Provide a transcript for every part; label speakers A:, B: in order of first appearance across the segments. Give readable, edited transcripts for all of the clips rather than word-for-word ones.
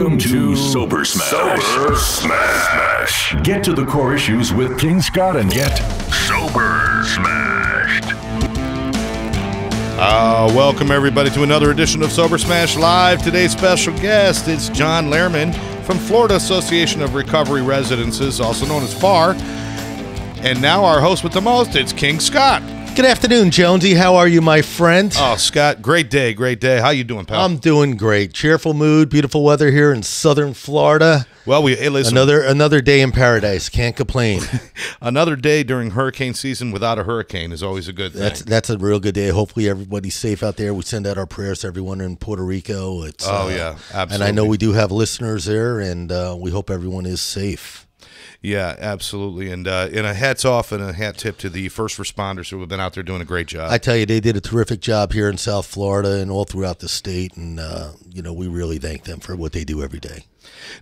A: Welcome to Sober Smash. Sober Smash. Get to the core issues with King Scott and get Sober Smashed.
B: Welcome everybody to another edition of Sober Smash Live. Today's special guest is John Lehman from Florida Association of Recovery Residences, also known as FARR. And now our host with the most, it's King Scott.
C: Good afternoon, Jonesy. How are you, my friend?
B: Oh, Scott, great day, great day. How you doing, pal?
C: I'm doing great. Cheerful mood, beautiful weather here in southern Florida.
B: Well, listen.
C: Another day in paradise. Can't complain.
B: Another day during hurricane season without a hurricane is always a good thing.
C: That's a real good day. Hopefully everybody's safe out there. We send out our prayers to everyone in Puerto Rico.
B: Yeah, absolutely.
C: And I know we do have listeners there, and we hope everyone is safe.
B: Yeah, absolutely. And a hats off and a hat tip to the first responders who have been out there doing a great job.
C: I tell you, they did a terrific job here in South Florida and all throughout the state. And, we really thank them for what they do every day.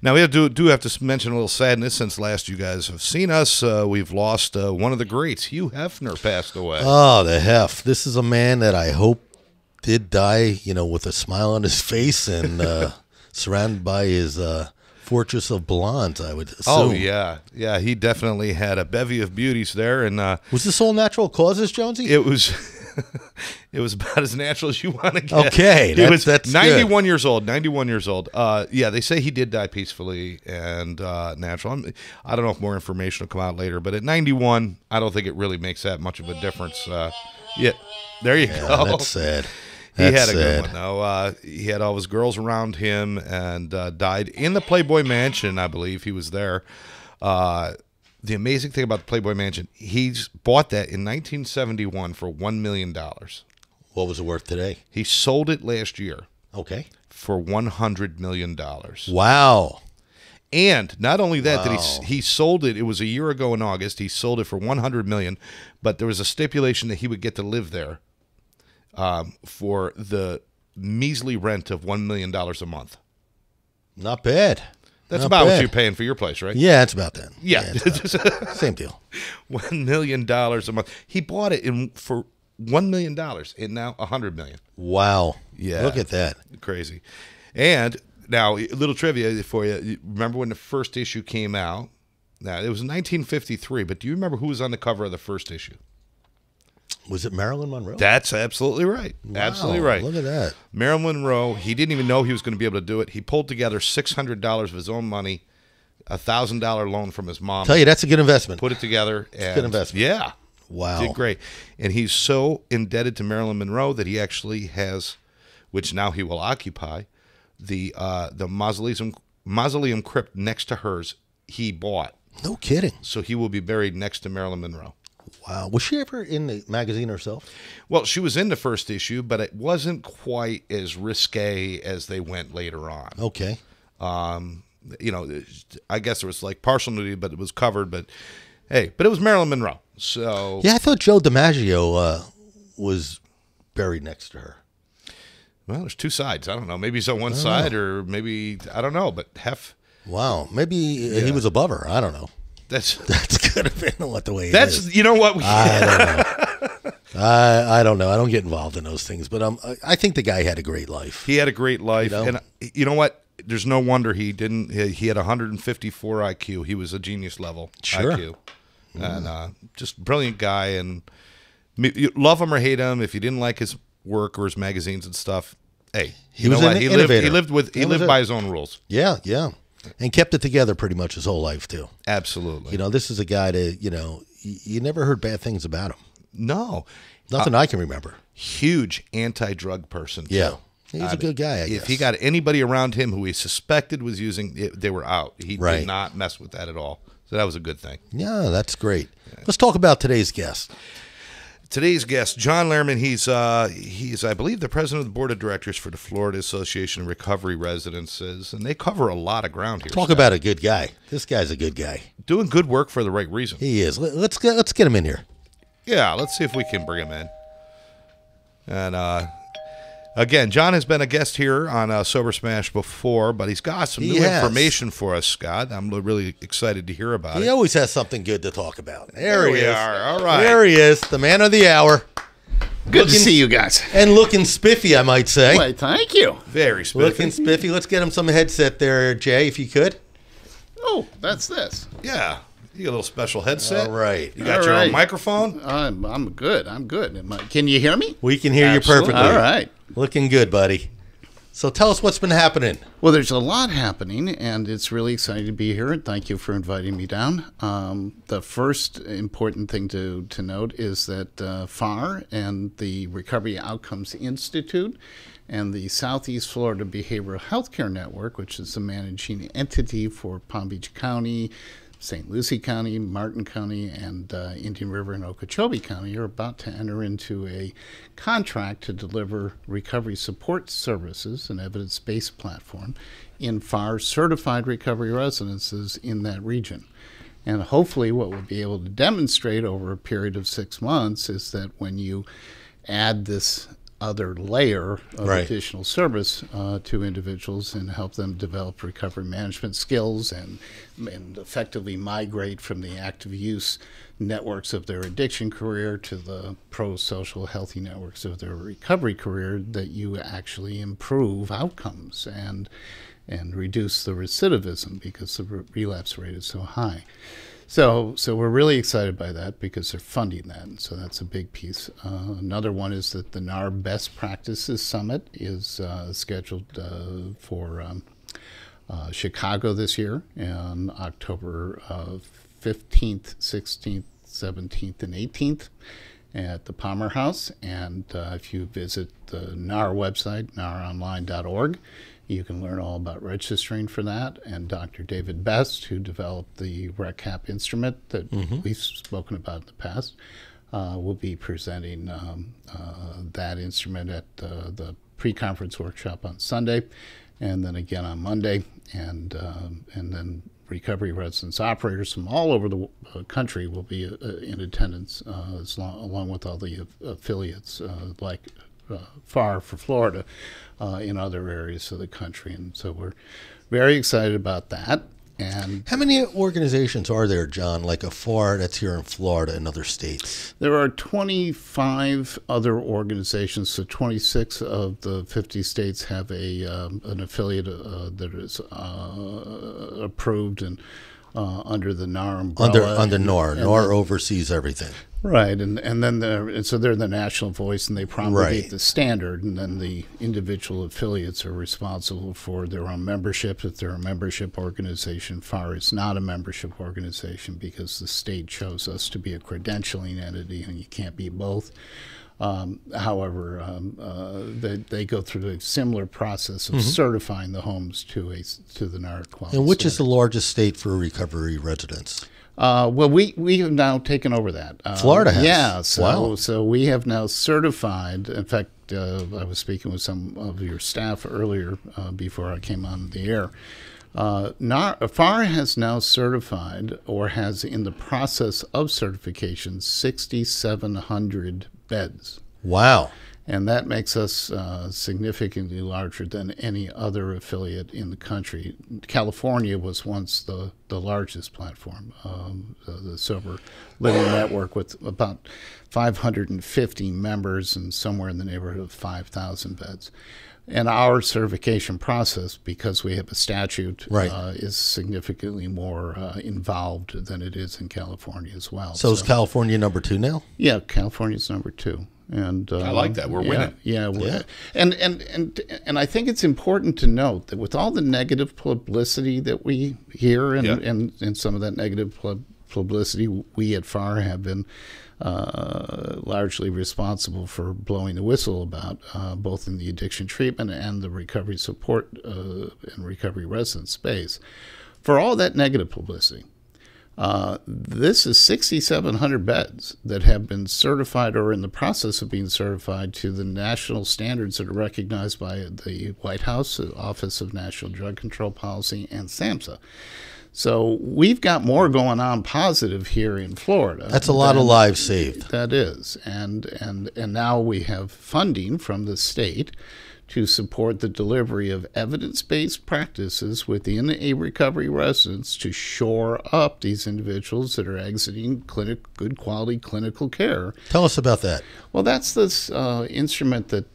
B: Now, we do have to mention a little sadness since last you guys have seen us. We've lost one of the greats. Hugh Hefner passed away.
C: Oh, the Hef. This is a man that I hope did die, with a smile on his face and surrounded by his fortress of blondes, I would assume.
B: Oh, yeah. Yeah, he definitely had a bevy of beauties there. And
C: was this all natural causes, Jonesy?
B: It was it was about as natural as you want to get.
C: Okay.
B: That's 91
C: good.
B: years old. 91 years old. Yeah, they say he did die peacefully and natural. I don't know if more information will come out later, but at 91, I don't think it really makes that much of a difference. Yeah, there you go.
C: That's sad.
B: He had a good one, though. He had all his girls around him and died in the Playboy Mansion, I believe. He was there. The amazing thing about the Playboy Mansion, he's bought that in 1971 for $1 million.
C: What was it worth today?
B: He sold it last year.
C: Okay.
B: For $100 million.
C: Wow.
B: And not only that, that he sold it. It was a year ago in August. He sold it for $100 million, but there was a stipulation that he would get to live there. For the measly rent of $1 million a month.
C: Not bad.
B: That's about what you're paying for your place, right?
C: Yeah, it's about that.
B: Yeah.
C: Same deal.
B: $1 million a month. He bought it for $1 million and now $100 million.
C: Wow.
B: Yeah.
C: Look at that.
B: Crazy. And now, a little trivia for you. Remember when the first issue came out? Now, it was 1953, but do you remember who was on the cover of the first issue?
C: Was it Marilyn Monroe?
B: That's absolutely right.
C: Wow,
B: absolutely right.
C: Look at that.
B: Marilyn Monroe, he didn't even know he was going to be able to do it. He pulled together $600 of his own money, a $1,000 loan from his mom.
C: Tell you, that's a good investment.
B: Put it together.
C: It's a good investment.
B: Yeah.
C: Wow.
B: Did great. And he's so indebted to Marilyn Monroe that he actually has, which now he will occupy, the mausoleum crypt next to hers he bought.
C: No kidding.
B: So he will be buried next to Marilyn Monroe.
C: Wow. Was she ever in the magazine herself?
B: Well, she was in the first issue, but it wasn't quite as risque as they went later on.
C: Okay.
B: I guess there was like partial nudity, but it was covered. But hey, it was Marilyn Monroe. So
C: yeah, I thought Joe DiMaggio was buried next to her.
B: Well, there's two sides. I don't know. Maybe he's on one side, or maybe I don't know. But
C: Wow. Maybe he was above her. I don't know. That's could have been what the way.
B: That's you know what
C: I don't know. I don't know. I don't get involved in those things, but I think the guy had a great life.
B: He had a great life, and you know what? There's no wonder he didn't. He had 154 IQ. He was a genius level IQ, and just brilliant guy. And you love him or hate him, if you didn't like his work or his magazines and stuff, hey,
C: he was an innovator.
B: He lived by his own rules.
C: Yeah, yeah. And kept it together pretty much his whole life, too.
B: Absolutely.
C: This is a guy that, you never heard bad things about him.
B: No.
C: Nothing I can remember.
B: Huge anti-drug person.
C: Yeah. He's a good guy, I guess.
B: If he got anybody around him who he suspected was using it, they were out. He did not mess with that at all. So that was a good thing.
C: Yeah, that's great. Let's talk about today's guest.
B: Today's guest, John Lehman, he's I believe, the president of the board of directors for the Florida Association of Recovery Residences, and they cover a lot of ground here.
C: Talk about a good guy. This guy's a good guy.
B: Doing good work for the right reason.
C: He is. Let's get him in here.
B: Yeah, let's see if we can bring him in. And again, John has been a guest here on Sober Smash before, but he's got some new information for us, Scott. I'm really excited to hear about it.
C: He always has something good to talk about. There he is.
B: Are. All right.
C: There he is, the man of the hour.
D: Good to see you guys.
C: And looking spiffy, I might say.
D: Why, thank you.
B: Very spiffy.
C: Looking spiffy. Let's get him some headset there, Jay, if you could.
D: Oh, that's this.
B: Yeah. You got a little special headset.
C: All right.
B: You got your own microphone?
D: I'm good. I'm good. Can you hear me?
C: We can hear
D: Absolutely.
C: you perfectly.
D: All right.
C: Looking good, buddy. So tell us what's been happening.
D: Well, there's a lot happening, and it's really exciting to be here. And thank you for inviting me down. The first important thing to note is that FARR and the Recovery Outcomes Institute and the Southeast Florida Behavioral Healthcare Network, which is the managing entity for Palm Beach County, St. Lucie County, Martin County, and Indian River and Okeechobee County are about to enter into a contract to deliver recovery support services, an evidence-based platform, in FARR certified recovery residences in that region. And hopefully what we'll be able to demonstrate over a period of 6 months is that when you add this other layer of additional service to individuals and help them develop recovery management skills and effectively migrate from the active use networks of their addiction career to the pro-social healthy networks of their recovery career, that you actually improve outcomes and reduce the recidivism because the relapse rate is so high. So we're really excited by that because they're funding that, and so that's a big piece. Another one is that the NAR Best Practices Summit is scheduled for Chicago this year on October 15th, 16th, 17th, and 18th at the Palmer House. And if you visit the NAR website, naronline.org, you can learn all about registering for that. And Dr. David Best, who developed the RECAP instrument that we've spoken about in the past, will be presenting that instrument at the pre-conference workshop on Sunday, and then again on Monday. And then recovery residence operators from all over the country will be in attendance, along with all the affiliates like FARR for Florida in other areas of the country. And so we're very excited about that. And
C: how many organizations are there, John, like a FARR that's here in Florida and other states?
D: There are 25 other organizations, so 26 of the 50 states have an affiliate that is approved and under the NAR umbrella.
C: Under NAR. NAR oversees everything.
D: Right, and then so they're the national voice, and they promulgate the standard, and then the individual affiliates are responsible for their own membership. If they're a membership organization, FARR is not a membership organization because the state chose us to be a credentialing entity, and you can't be both. However, they go through a similar process of certifying the homes to the NAR quality.
C: And which
D: standards.
C: is the largest state for recovery residents?
D: Well, we have now taken over that.
C: Florida has.
D: Yeah, so we have now certified. In fact, I was speaking with some of your staff earlier before I came on the air. FARR has now certified, or has in the process of certification, 6,700 beds.
C: Wow.
D: And that makes us significantly larger than any other affiliate in the country. California was once the largest platform, the Sober Living Network, with about 550 members and somewhere in the neighborhood of 5,000 beds. And our certification process, because we have a statute, is significantly more involved than it is in California as well.
C: So is California number 2 now?
D: Yeah, California's number 2. And
B: I like that. We're winning.
D: Yeah. And I think it's important to note that with all the negative publicity that we hear, and some of that negative publicity, we at FARR have been largely responsible for blowing the whistle about, both in the addiction treatment and the recovery support and recovery residence space. For all that negative publicity, this is 6,700 beds that have been certified or in the process of being certified to the national standards that are recognized by the White House, the Office of National Drug Control Policy, and SAMHSA. So we've got more going on positive here in Florida.
C: That's a lot of lives saved.
D: That is. And now we have funding from the state to support the delivery of evidence-based practices within a recovery residence to shore up these individuals that are exiting good quality clinical care.
C: Tell us about that.
D: Well, that's this instrument that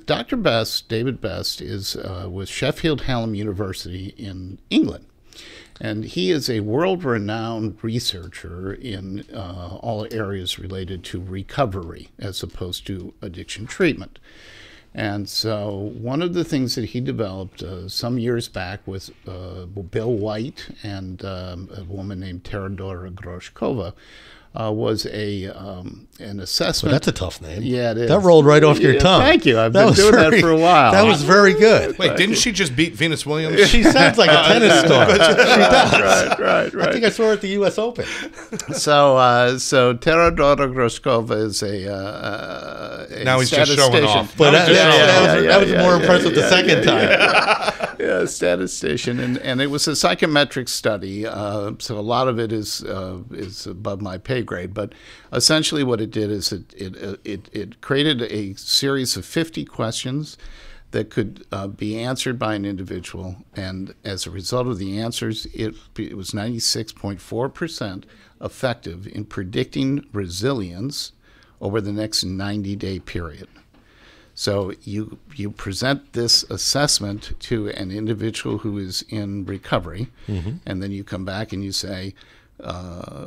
D: Dr. Best, David Best, is with Sheffield Hallam University in England. And he is a world-renowned researcher in all areas related to recovery as opposed to addiction treatment. And so one of the things that he developed some years back with Bill White and a woman named Teodora Groshkova was an assessment.
C: Well, that's a tough name.
D: Yeah, it is.
C: That rolled right off your tongue.
D: Thank you. I've been doing that for a while.
C: That was very good.
B: Wait, didn't she just beat Venus Williams?
C: She sounds like a tennis star. She does.
D: Right.
C: I think I saw her at the U.S. Open.
D: So Teodora Groshkova is a
B: now he's just showing off.
C: But that was more impressive the second time.
D: Yeah, statistician, and it was a psychometric study. So a lot of it is above my pay grade, but essentially what it did is it created a series of 50 questions that could be answered by an individual, and as a result of the answers, it was 96.4% effective in predicting resilience over the next 90-day period. So you present this assessment to an individual who is in recovery, and then you come back and you say,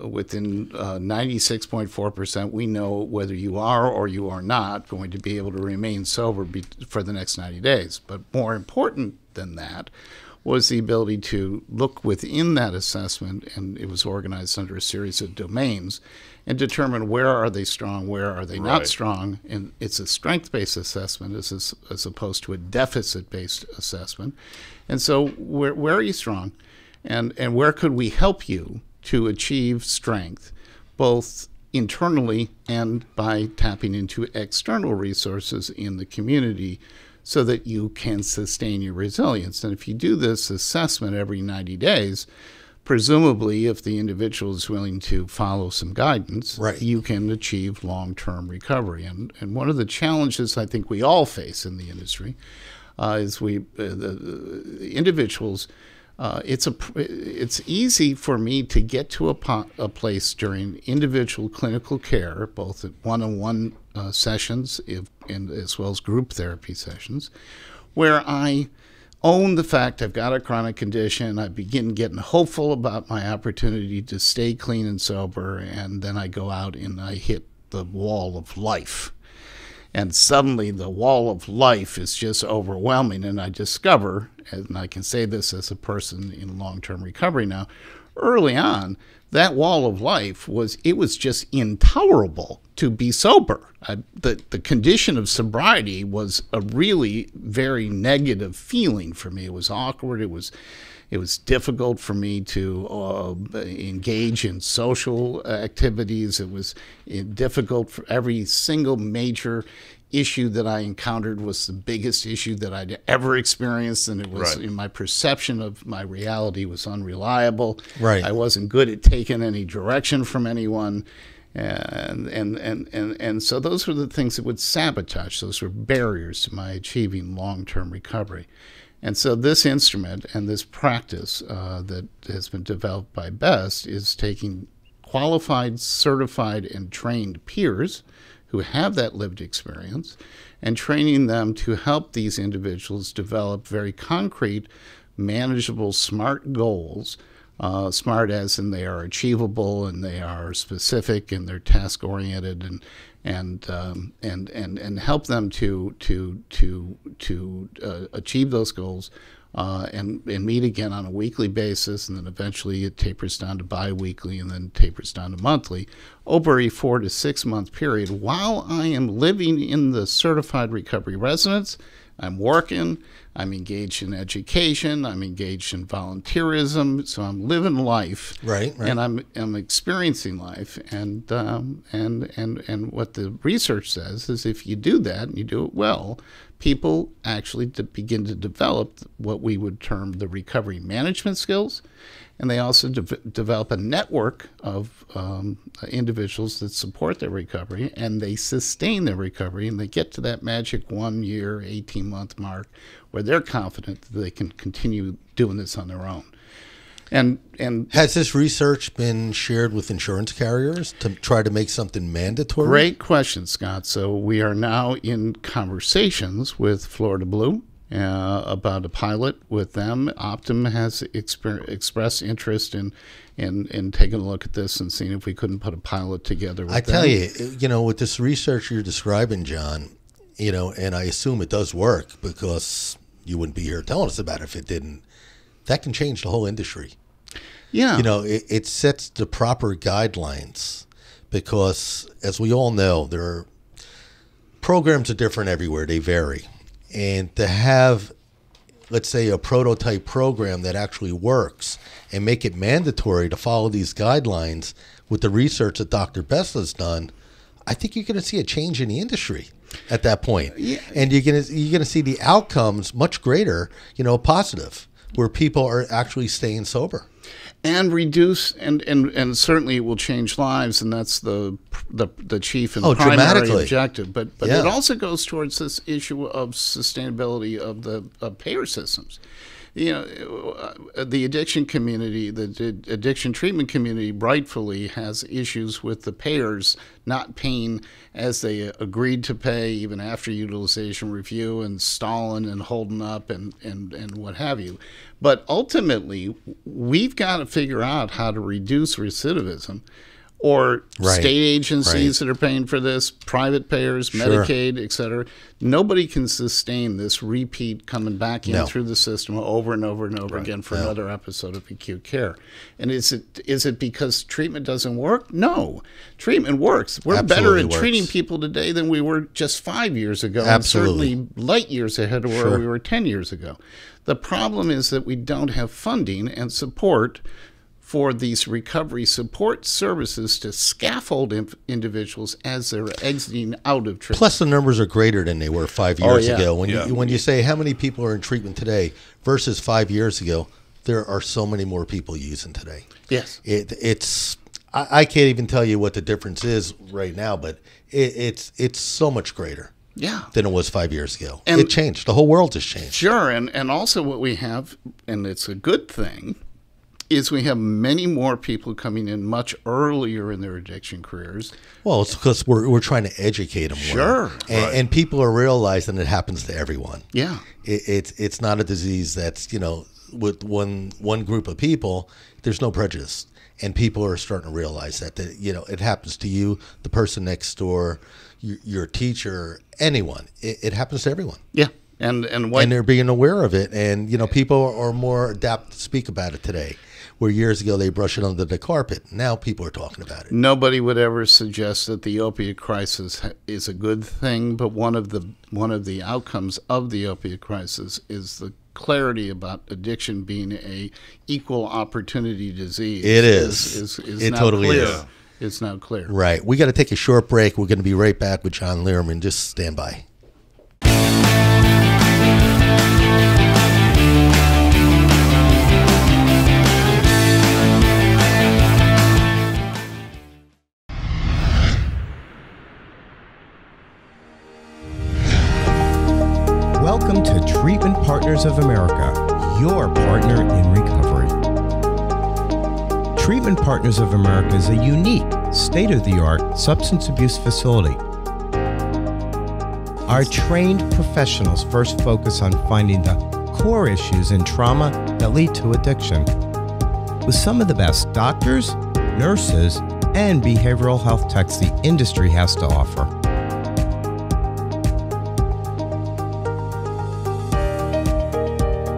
D: within 96.4%, we know whether you are or you are not going to be able to remain sober for the next 90 days. But more important than that was the ability to look within that assessment, and it was organized under a series of domains, and determine where are they strong, where are they not strong. And it's a strength-based assessment as opposed to a deficit-based assessment. And so where are you strong, and where could we help you to achieve strength, both internally and by tapping into external resources in the community so that you can sustain your resilience. And if you do this assessment every 90 days, presumably if the individual is willing to follow some guidance, you can achieve long-term recovery. And one of the challenges I think we all face in the industry is the individuals. It's easy for me to get to a place during individual clinical care, both at one-on-one sessions and as well as group therapy sessions, where I own the fact I've got a chronic condition. I begin getting hopeful about my opportunity to stay clean and sober, and then I go out and I hit the wall of life. And suddenly the wall of life is just overwhelming, and I discover, and I can say this as a person in long-term recovery now, early on, that wall of life was just intolerable to be sober. The condition of sobriety was a really very negative feeling for me. It was awkward. It was difficult for me to engage in social activities. It was difficult for every single major issue that I encountered was the biggest issue that I'd ever experienced, and it was my perception of my reality was unreliable. I wasn't good at taking any direction from anyone. And so those were the things that would sabotage. Those were barriers to my achieving long-term recovery. And so this instrument and this practice that has been developed by Best is taking qualified, certified, and trained peers who have that lived experience and training them to help these individuals develop very concrete, manageable, smart goals. Smart as in they are achievable and they are specific and they're task oriented and help them to achieve those goals and meet again on a weekly basis, and then eventually it tapers down to bi-weekly and then tapers down to monthly over a 4 to 6 month period. While I am living in the certified recovery residence, I'm working, I'm engaged in education, I'm engaged in volunteerism, so I'm living life, and I'm experiencing life, and what the research says is if you do that and you do it well, people actually begin to develop what we would term the recovery management skills, and they also develop a network of individuals that support their recovery, and they sustain their recovery, and they get to that magic 1 year, 18-month mark where they're confident that they can continue doing this on their own. And
C: has this research been shared with insurance carriers to try to make something mandatory?
D: Great question, Scott. So we are now in conversations with Florida Blue about a pilot with them. Optum has expressed interest in taking a look at this and seeing if we couldn't put a pilot together with them.
C: I tell you, with this research you're describing, John, and I assume it does work because you wouldn't be here telling us about it if it didn't. That can change the whole industry.
D: Yeah.
C: It sets the proper guidelines because, as we all know, programs are different everywhere. They vary. And to have, let's say, a prototype program that actually works and make it mandatory to follow these guidelines with the research that Dr. Best has done, I think you're going to see a change in the industry at that point. Yeah. And you're going to see the outcomes much greater, positive, where people are actually staying sober.
D: And reduce, and certainly it will change lives, and that's the chief and primary objective. But it also goes towards this issue of sustainability of the payer systems. The addiction community, the addiction treatment community, rightfully has issues with the payers not paying as they agreed to pay, even after utilization review, and stalling and holding up and what have you. But ultimately, we've got to figure out how to reduce recidivism, or state agencies that are paying for this, private payers, Medicaid, et cetera. Nobody can sustain this repeat coming back in through the system over and over and over again for another episode of acute care. And is it because treatment doesn't work? No. Treatment works. We're better at treating people today than we were just 5 years ago.
C: Absolutely.
D: And certainly light years ahead of where we were 10 years ago. The problem is that we don't have funding and support for these recovery support services to scaffold individuals as they're exiting out of treatment.
C: Plus, the numbers are greater than they were 5 years ago. When you say how many people are in treatment today versus 5 years ago, there are so many more people using today.
D: Yes.
C: I can't even tell you what the difference is right now, but it's so much greater.
D: Yeah.
C: Than it was 5 years ago. And it changed. The whole world has changed.
D: Sure. And also what we have, and it's a good thing, is we have many more people coming in much earlier in their addiction careers. Well,
C: it's because we're trying to educate them more.
D: Sure.
C: And people are realizing it happens to everyone.
D: Yeah.
C: It's not a disease that's, with one group of people, there's no prejudice. And people are starting to realize that it happens to you, the person next door, your teacher, anyone. It happens to everyone.
D: Yeah. And
C: they're being aware of it. And, people are more apt to speak about it today, where years ago they brushed it under the carpet. Now people are talking about it.
D: Nobody would ever suggest that the opiate crisis is a good thing, but one of the outcomes of the opiate crisis is the clarity about addiction being a equal opportunity disease.
C: It is. It totally is.
D: It's now clear.
C: Right. We got to take a short break. We're going to be right back with John Lehman. Just stand by.
E: Welcome to Treatment Partners of America, your partner in recovery. Treatment Partners of America is a unique, state-of-the-art substance abuse facility. Our trained professionals first focus on finding the core issues in trauma that lead to addiction, with some of the best doctors, nurses, and behavioral health techs the industry has to offer.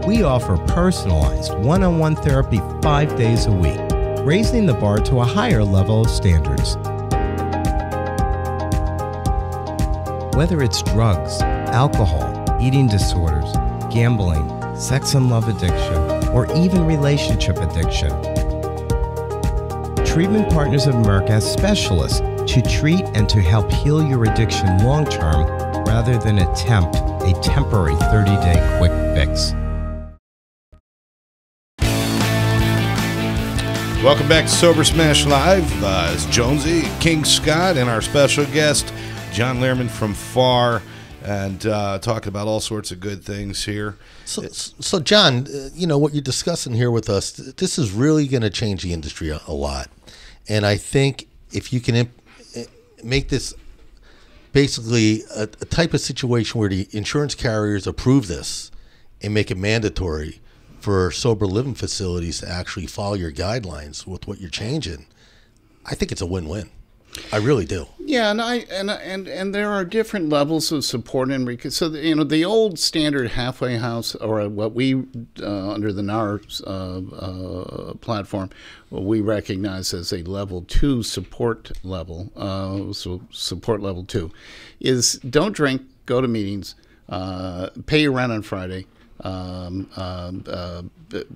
E: We offer personalized one-on-one therapy 5 days a week, raising the bar to a higher level of standards. Whether it's drugs, alcohol, eating disorders, gambling, sex and love addiction, or even relationship addiction, Treatment Partners of America has specialists to treat and to help heal your addiction long-term rather than attempt a temporary 30-day quick fix.
B: Welcome back to Sober Smash Live. It's Jonesy, King Scott, and our special guest, John Lehman from FARR, and talking about all sorts of good things here.
C: So John, what you're discussing here with us, this is really going to change the industry a lot. And I think if you can make this basically a type of situation where the insurance carriers approve this and make it mandatory for sober living facilities to actually follow your guidelines with what you're changing, I think it's a win-win. I really do.
D: Yeah, and there are different levels of support and so the old standard halfway house, or what we under the NAR platform, what we recognize as a level 2 support level. So support level 2 is don't drink, go to meetings, pay your rent on Friday.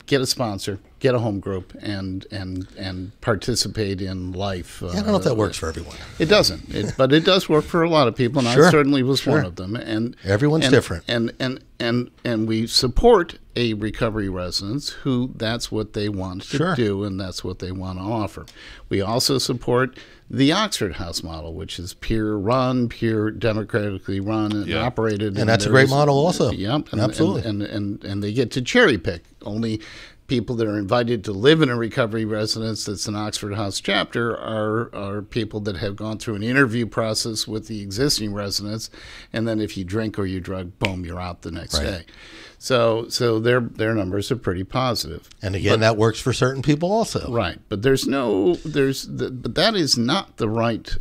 D: Get a sponsor, get a home group, and participate in life.
C: I don't know if that works for everyone.
D: It doesn't, but it does work for a lot of people, and
C: Sure.
D: I certainly was
C: Sure.
D: one of them. And
C: Everyone's different.
D: And we support a recovery residents who that's what they want to
C: Sure.
D: do, and that's what they want to offer. We also support the Oxford House model, which is peer democratically run and operated.
C: And that's a great model also.
D: Yep.
C: Absolutely.
D: And they get to cherry pick. Only people that are invited to live in a recovery residence that's an Oxford House chapter are people that have gone through an interview process with the existing residents, and then if you drink or you drug, boom, you're out the next day. So their numbers are pretty positive.
C: And again, that works for certain people also.
D: Right, but but that is not the right,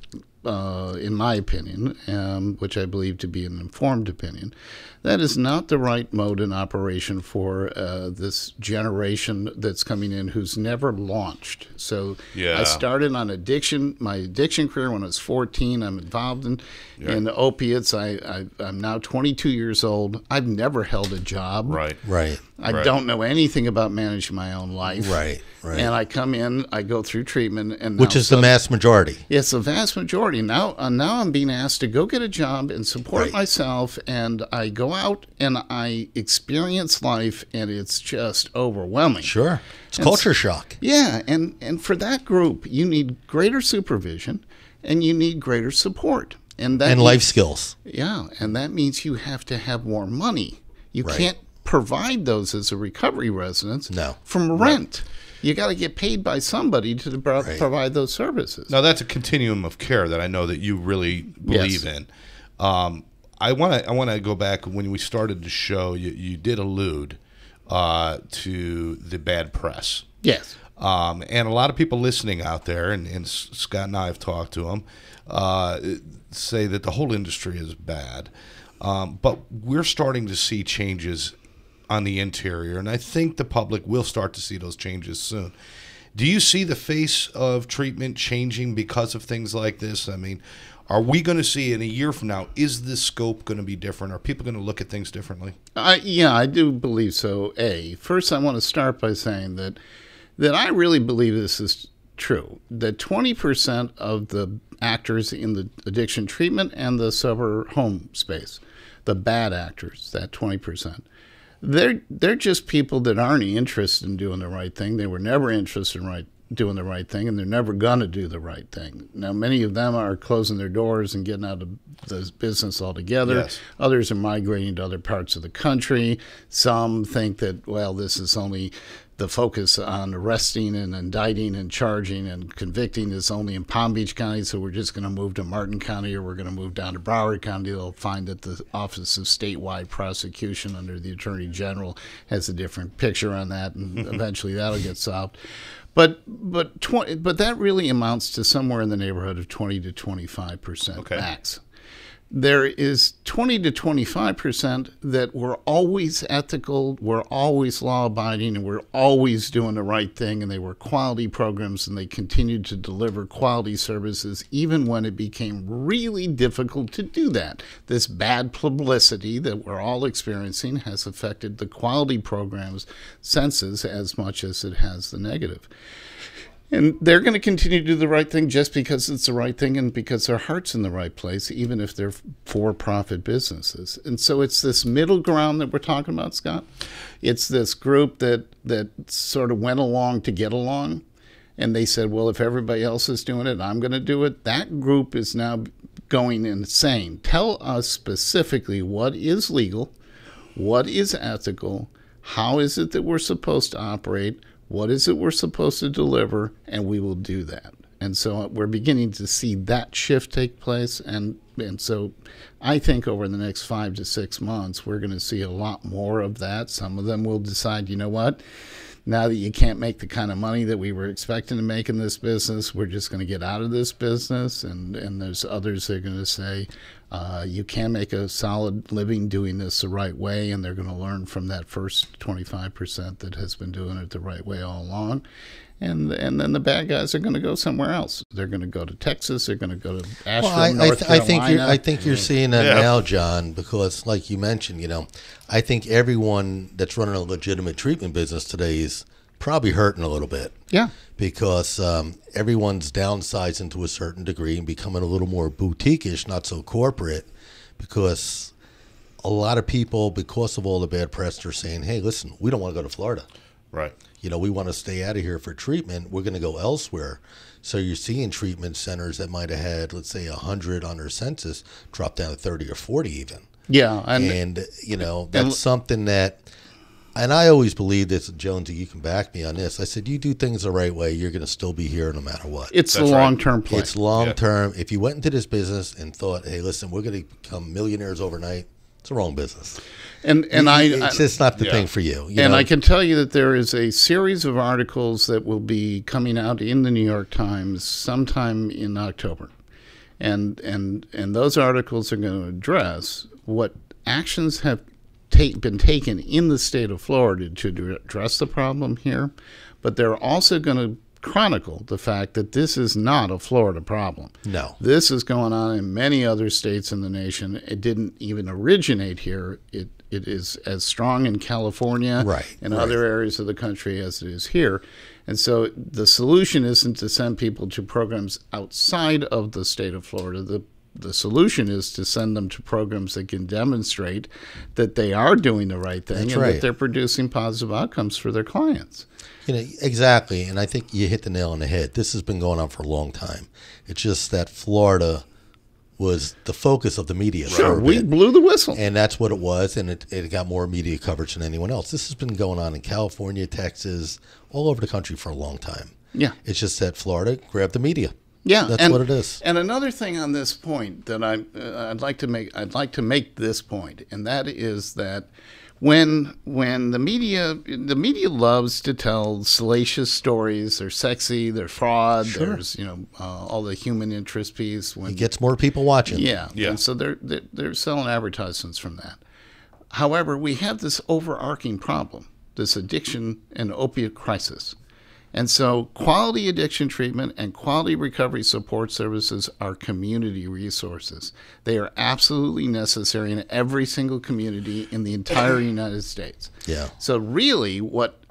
D: in my opinion, which I believe to be an informed opinion, that is not the right mode in operation for this generation that's coming in who's never launched. So I started on my addiction career when I was 14. I'm involved in opiates. I'm now 22 years old. I've never held a job.
C: Right.
D: I don't know anything about managing my own life.
C: Right.
D: And I come in, I go through treatment, and
C: which is the mass majority.
D: It's the vast majority. Now I'm being asked to go get a job and support myself, and I go out and I experience life, and it's just overwhelming.
C: Sure. It's culture shock.
D: Yeah, and for that group, you need greater supervision, and you need greater support. And
C: life skills.
D: Yeah, and that means you have to have more money. You can't provide those as a recovery residence from rent. You got to get paid by somebody to provide those services.
B: Now, that's a continuum of care that I know that you really believe in. I want to go back when we started the show. You did allude to the bad press.
D: Yes.
B: And a lot of people listening out there, and Scott and I have talked to them, say that the whole industry is bad. But we're starting to see changes on the interior, and I think the public will start to see those changes soon. Do you see the face of treatment changing because of things like this? I mean, are we going to see in a year from now, is the scope going to be different? Are people going to look at things differently?
D: Yeah, I do believe so. First, I want to start by saying that I really believe this is true, that 20% of the actors in the addiction treatment and the sober home space, the bad actors, that 20%, they're just people that aren't interested in doing the right thing. They were never interested in doing the right thing, and they're never going to do the right thing. Now, many of them are closing their doors and getting out of the business altogether.
B: Yes.
D: Others are migrating to other parts of the country. Some think that, well, this is only the focus on arresting and indicting and charging and convicting is only in Palm Beach County, so we're just going to move to Martin County, or we're going to move down to Broward County. They'll find that the Office of Statewide Prosecution under the Attorney General has a different picture on that, and eventually that'll get solved. But that really amounts to somewhere in the neighborhood of 20 to 25% max. There is 20 to 25% that were always ethical, were always law-abiding, and were always doing the right thing, and they were quality programs, and they continued to deliver quality services even when it became really difficult to do that. This bad publicity that we're all experiencing has affected the quality programs' senses as much as it has the negative. And they're going to continue to do the right thing just because it's the right thing and because their heart's in the right place, even if they're for-profit businesses. And so it's this middle ground that we're talking about, Scott. It's this group that sort of went along to get along. And they said, well, if everybody else is doing it, I'm going to do it. That group is now going insane. Tell us specifically what is legal, what is ethical, how is it that we're supposed to operate, what is it we're supposed to deliver, and we will do that. And so we're beginning to see that shift take place. And so I think over the next 5 to 6 months, we're going to see a lot more of that. Some of them will decide, you know what? Now that you can't make the kind of money that we were expecting to make in this business, we're just going to get out of this business. And there's others that are going to say, you can make a solid living doing this the right way, and they're going to learn from that first 25% that has been doing it the right way all along. And then the bad guys are going to go somewhere else. They're going to go to Texas. They're going to go to Asheville, North Carolina.
C: I think you're seeing that now, John, because like you mentioned, I think everyone that's running a legitimate treatment business today is probably hurting a little bit.
D: Yeah.
C: Because everyone's downsizing to a certain degree and becoming a little more boutique-ish, not so corporate, because a lot of people, because of all the bad press, are saying, hey, listen, we don't want to go to Florida.
B: Right.
C: We want to stay out of here for treatment. We're going to go elsewhere. So you're seeing treatment centers that might have had, let's say, 100 on their census drop down to 30 or 40 even.
D: Yeah.
C: And that's something that, and I always believe this, Jonesy, you can back me on this. I said, you do things the right way, you're going to still be here no matter what.
D: It's the long-term play.
C: It's long-term. If you went into this business and thought, hey, listen, we're going to become millionaires overnight, it's the wrong business. It's just not the thing for you.
D: I can tell you that there is a series of articles that will be coming out in the New York Times sometime in October. And those articles are going to address what actions have been taken in the state of Florida to address the problem here. But they're also going to chronicle the fact that this is not a Florida problem.
C: No.
D: This is going on in many other states in the nation. It didn't even originate here. It is as strong in California and other areas of the country as it is here. And so the solution isn't to send people to programs outside of the state of Florida. The solution is to send them to programs that can demonstrate that they are doing the right thing that they're producing positive outcomes for their clients.
C: Exactly. And I think you hit the nail on the head. This has been going on for a long time. It's just that Florida was the focus of the media.
D: Sure, we blew the whistle.
C: And that's what it was, and it got more media coverage than anyone else. This has been going on in California, Texas, all over the country for a long time.
D: Yeah.
C: It's just that Florida grabbed the media.
D: Yeah,
C: that's what it is.
D: And another thing on this point that I'd like to make this point, and that is that when the media loves to tell salacious stories, they're sexy, they're fraud, there's all the human interest piece.
C: It gets more people watching.
D: Yeah. And so they're selling advertisements from that. However, we have this overarching problem, this addiction and opiate crisis. And so quality addiction treatment and quality recovery support services are community resources. They are absolutely necessary in every single community in the entire United States.
C: Yeah.
D: So really what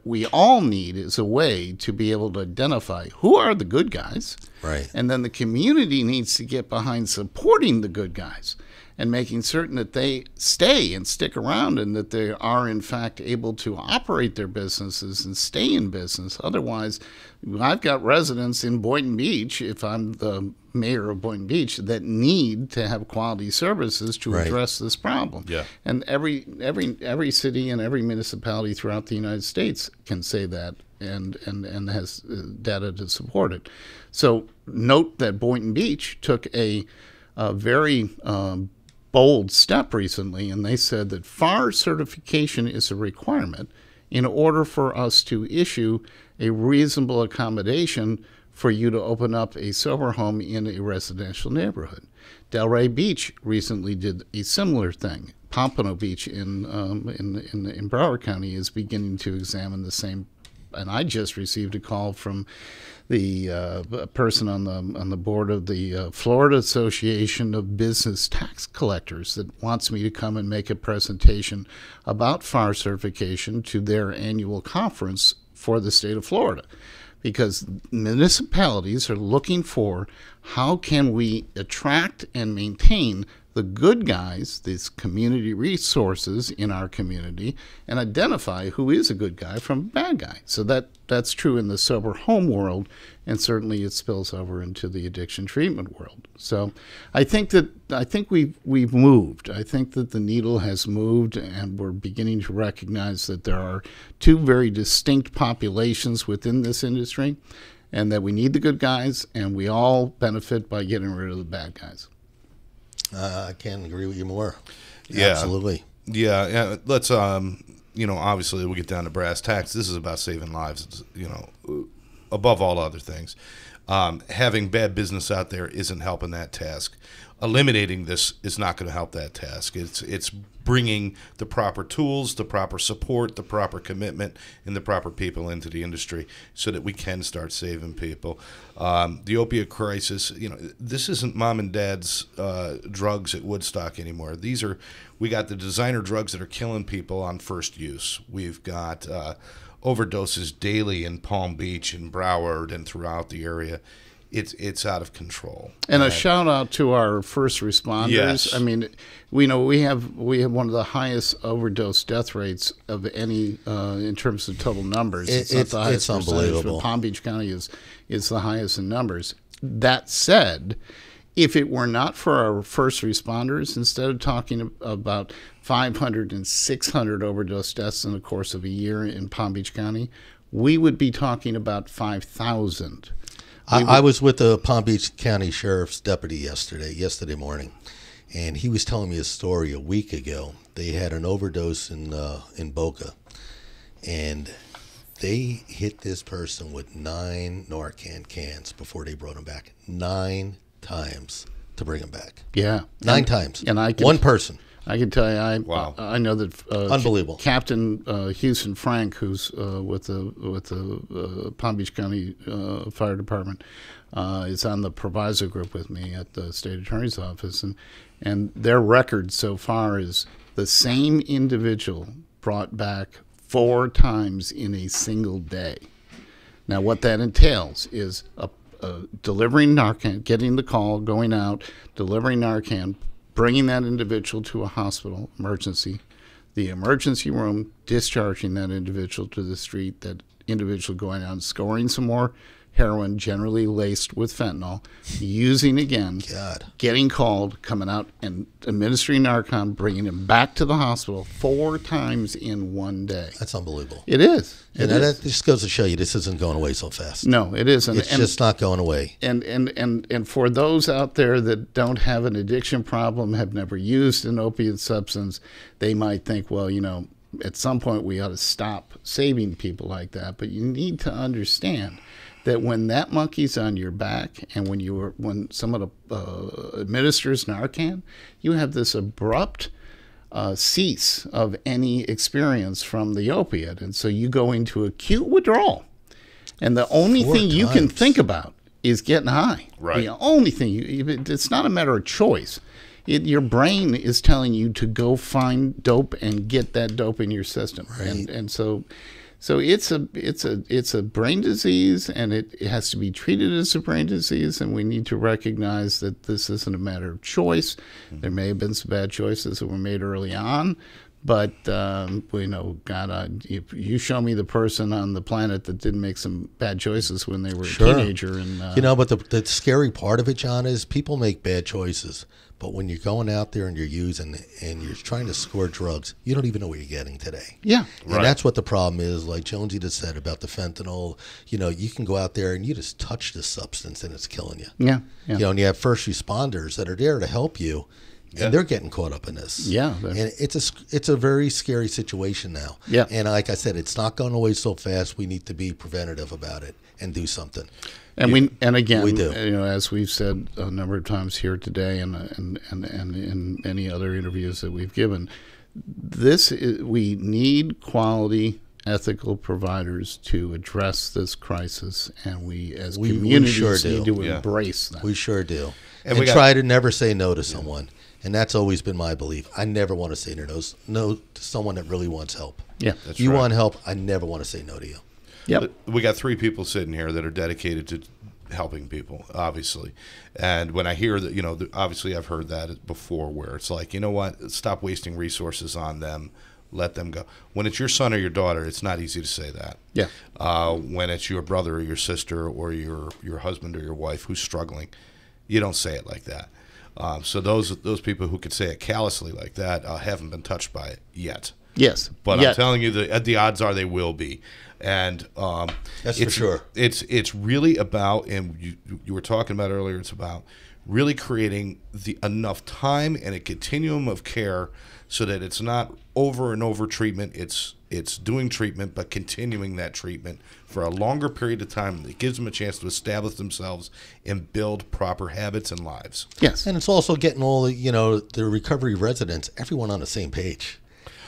D: we all need is a way to be able to identify who are the good guys.
C: Right.
D: And then the community needs to get behind supporting the good guys and making certain that they stay and stick around and that they are, in fact, able to operate their businesses and stay in business. Otherwise, I've got residents in Boynton Beach, if I'm the mayor of Boynton Beach, that need to have quality services to address this problem.
B: Yeah.
D: And every city and every municipality throughout the United States can say that and has data to support it. So note that Boynton Beach took a very bold step recently, and they said that FARR certification is a requirement in order for us to issue a reasonable accommodation for you to open up a sober home in a residential neighborhood. Delray Beach recently did a similar thing. Pompano Beach in Broward County is beginning to examine the same. And I just received a call from the person on the board of the Florida Association of Business Tax Collectors that wants me to come and make a presentation about FARR certification to their annual conference for the state of Florida, because municipalities are looking for how can we attract and maintain the good guys, these community resources in our community, and identify who is a good guy from a bad guy. So that's true in the sober home world, and certainly it spills over into the addiction treatment world. So I think we've moved. I think that the needle has moved, and we're beginning to recognize that there are two very distinct populations within this industry, and that we need the good guys, and we all benefit by getting rid of the bad guys.
C: I can't agree with you more.
B: Yeah,
C: absolutely.
B: Yeah. Let's, obviously we'll get down to brass tacks. This is about saving lives, above all other things. Having bad business out there isn't helping that task. Eliminating this is not going to help that task. It's bringing the proper tools, the proper support, the proper commitment, and the proper people into the industry so that we can start saving people. The opiate crisis, this isn't mom and dad's drugs at Woodstock anymore. We got the designer drugs that are killing people on first use. We've got overdoses daily in Palm Beach and Broward and throughout the area. It's out of control.
D: And a shout out to our first responders.
B: Yes.
D: I mean, we have one of the highest overdose death rates of any in terms of total numbers. It's not the highest
C: it's unbelievable.
D: But Palm Beach County is the highest in numbers. That said, if it were not for our first responders, instead of talking about 500 and 600 overdose deaths in the course of a year in Palm Beach County, we would be talking about 5,000.
C: I was with the Palm Beach County Sheriff's deputy yesterday morning, and he was telling me a story a week ago. They had an overdose in Boca, and they hit this person with 9 Narcan cans before they brought him back. 9 times to bring him back.
D: Yeah.
C: 9 times.
D: And
C: one person.
D: I can tell you,
B: wow.
D: I know that
C: Unbelievable.
D: Captain Houston Frank, who's with the Palm Beach County Fire Department, is on the proviso group with me at the state attorney's office, and their record so far is the same individual brought back 4 times in a single day. Now, what that entails is delivering Narcan, getting the call, going out, delivering Narcan, bringing that individual to a hospital, emergency, the emergency room, discharging that individual to the street, that individual going out and scoring some more heroin, generally laced with fentanyl, using again, getting called, coming out and administering Narcan, bringing him back to the hospital 4 times in one day.
C: That's unbelievable.
D: It is.
C: That just goes to show you this isn't going away so fast.
D: No, it isn't.
C: It's just not going away.
D: And for those out there that don't have an addiction problem, have never used an opiate substance, they might think, well, at some point we ought to stop saving people like that. But you need to understand that when that monkey's on your back, and when someone administers Narcan, you have this abrupt cease of any experience from the opiate, and so you go into acute withdrawal, and the only thing you can think about is getting high.
B: Right.
D: The only thing it's not a matter of choice. Your brain is telling you to go find dope and get that dope in your system,
C: right.
D: and so it's a brain disease, and it has to be treated as a brain disease, and we need to recognize that this isn't a matter of choice. Mm-hmm. There may have been some bad choices that were made early on, but if you show me the person on the planet that didn't make some bad choices when they were a teenager, and
C: but the scary part of it, John, is people make bad choices. But when you're going out there and you're using and you're trying to score drugs, you don't even know what you're getting today.
D: Yeah.
C: And that's what the problem is, like Jonesy just said about the fentanyl. You can go out there and you just touch the substance and it's killing you.
D: Yeah.
C: And you have first responders that are there to help you, and they're getting caught up in this.
D: Yeah.
C: And it's a very scary situation now.
D: Yeah.
C: And like I said, it's not going away so fast. We need to be preventative about it and do something.
D: And we do.
C: As
D: we've said a number of times here today, and in many other interviews that we've given, we need quality, ethical providers to address this crisis, and we as communities need to embrace that.
C: We sure do, and try to never say no to someone. And that's always been my belief. I never want to say no to someone that really wants help.
D: Yeah,
C: you want help. I never want to say no to you.
D: Yep.
B: We got 3 people sitting here that are dedicated to helping people, obviously. And when I hear that, obviously I've heard that before, where it's like, you know what, stop wasting resources on them, let them go. When it's your son or your daughter, it's not easy to say that.
D: Yeah.
B: When it's your brother or your sister or your husband or your wife who's struggling, you don't say it like that. So those people who could say it callously like that haven't been touched by it yet.
D: Yes.
B: But I'm telling you, the odds are they will be. And
C: that's for sure.
B: It's really about, and you were talking about earlier, it's about really creating enough time and a continuum of care so that it's not over and over treatment. It's doing treatment, but continuing that treatment for a longer period of time. It gives them a chance to establish themselves and build proper habits and lives.
C: Yes. And it's also getting all the recovery residents, everyone on the same page.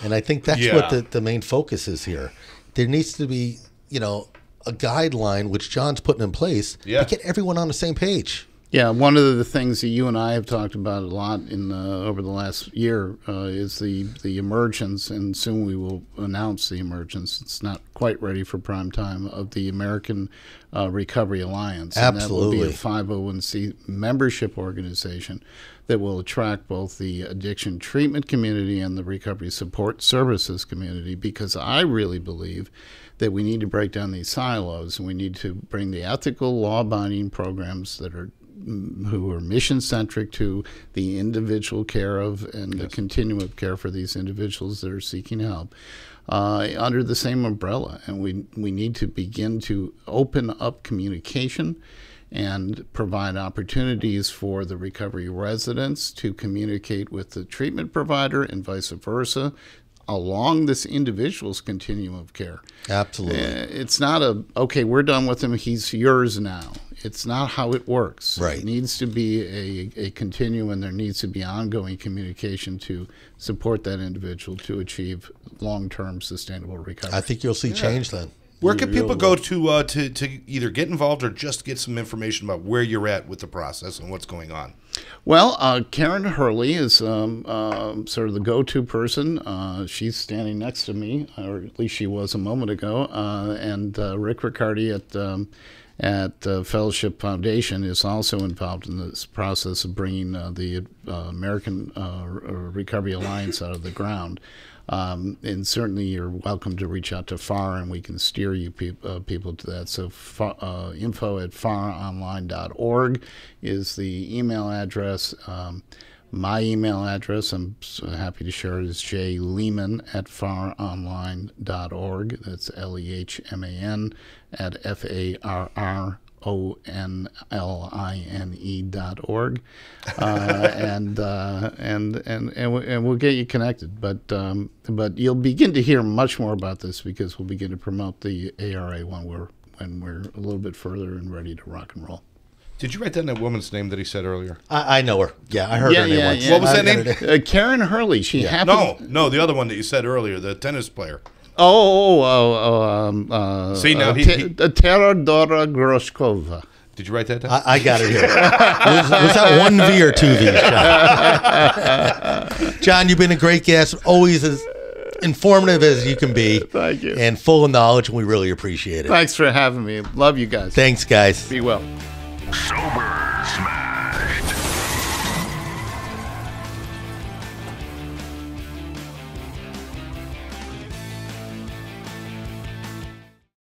C: And I think that's what the main focus is here. There needs to be, a guideline, which John's putting in place, to get everyone on the same page.
D: Yeah, one of the things that you and I have talked about a lot over the last year is the emergence, and soon we will announce the emergence. It's not quite ready for prime time, of the American Recovery Alliance.
C: Absolutely.
D: And that will be a 501c membership organization that will attract both the addiction treatment community and the recovery support services community, because I really believe that we need to break down these silos, and we need to bring the ethical, law-abiding programs who are mission-centric to the individual care of and the continuum of care for these individuals that are seeking help under the same umbrella. And we need to begin to open up communication and provide opportunities for the recovery residents to communicate with the treatment provider and vice versa along this individual's continuum of care.
C: Absolutely.
D: It's not okay, we're done with him, he's yours now. It's not how it works.
C: Right.
D: It needs to be a continuum, and there needs to be ongoing communication to support that individual to achieve long-term sustainable recovery.
C: I think you'll see change then.
B: Where can people go to either get involved or just get some information about where you're at with the process and what's going on?
D: Well, Karen Hurley is sort of the go-to person. She's standing next to me, or at least she was a moment ago. And Rick Riccardi at Fellowship Foundation is also involved in this process of bringing the American Recovery Alliance out of the ground. And certainly you're welcome to reach out to FARR, and we can steer you people to that. So info@farronline.org is the email address. My email address, I'm so happy to share, is jlehman@farronline.org. That's LEHMAN FARRONLINE.org, and we'll get you connected. But you'll begin to hear much more about this, because we'll begin to promote the ARA when we're a little bit further and ready to rock and roll.
B: Did you write down that woman's name that he said earlier?
C: I know her. Yeah, I heard her name once.
B: Yeah. What was that name?
D: Karen Hurley. She happened.
B: No, the other one that you said earlier, the tennis player.
D: See, now Teodora Groshkova.
B: Did you write that down?
C: I got it here. was that 1 V or 2 V's, John? John, you've been a great guest. Always as informative as you can be.
D: Thank you.
C: And full of knowledge, and we really appreciate it.
D: Thanks for having me. Love you guys.
C: Thanks, guys.
D: Be well.
A: Sober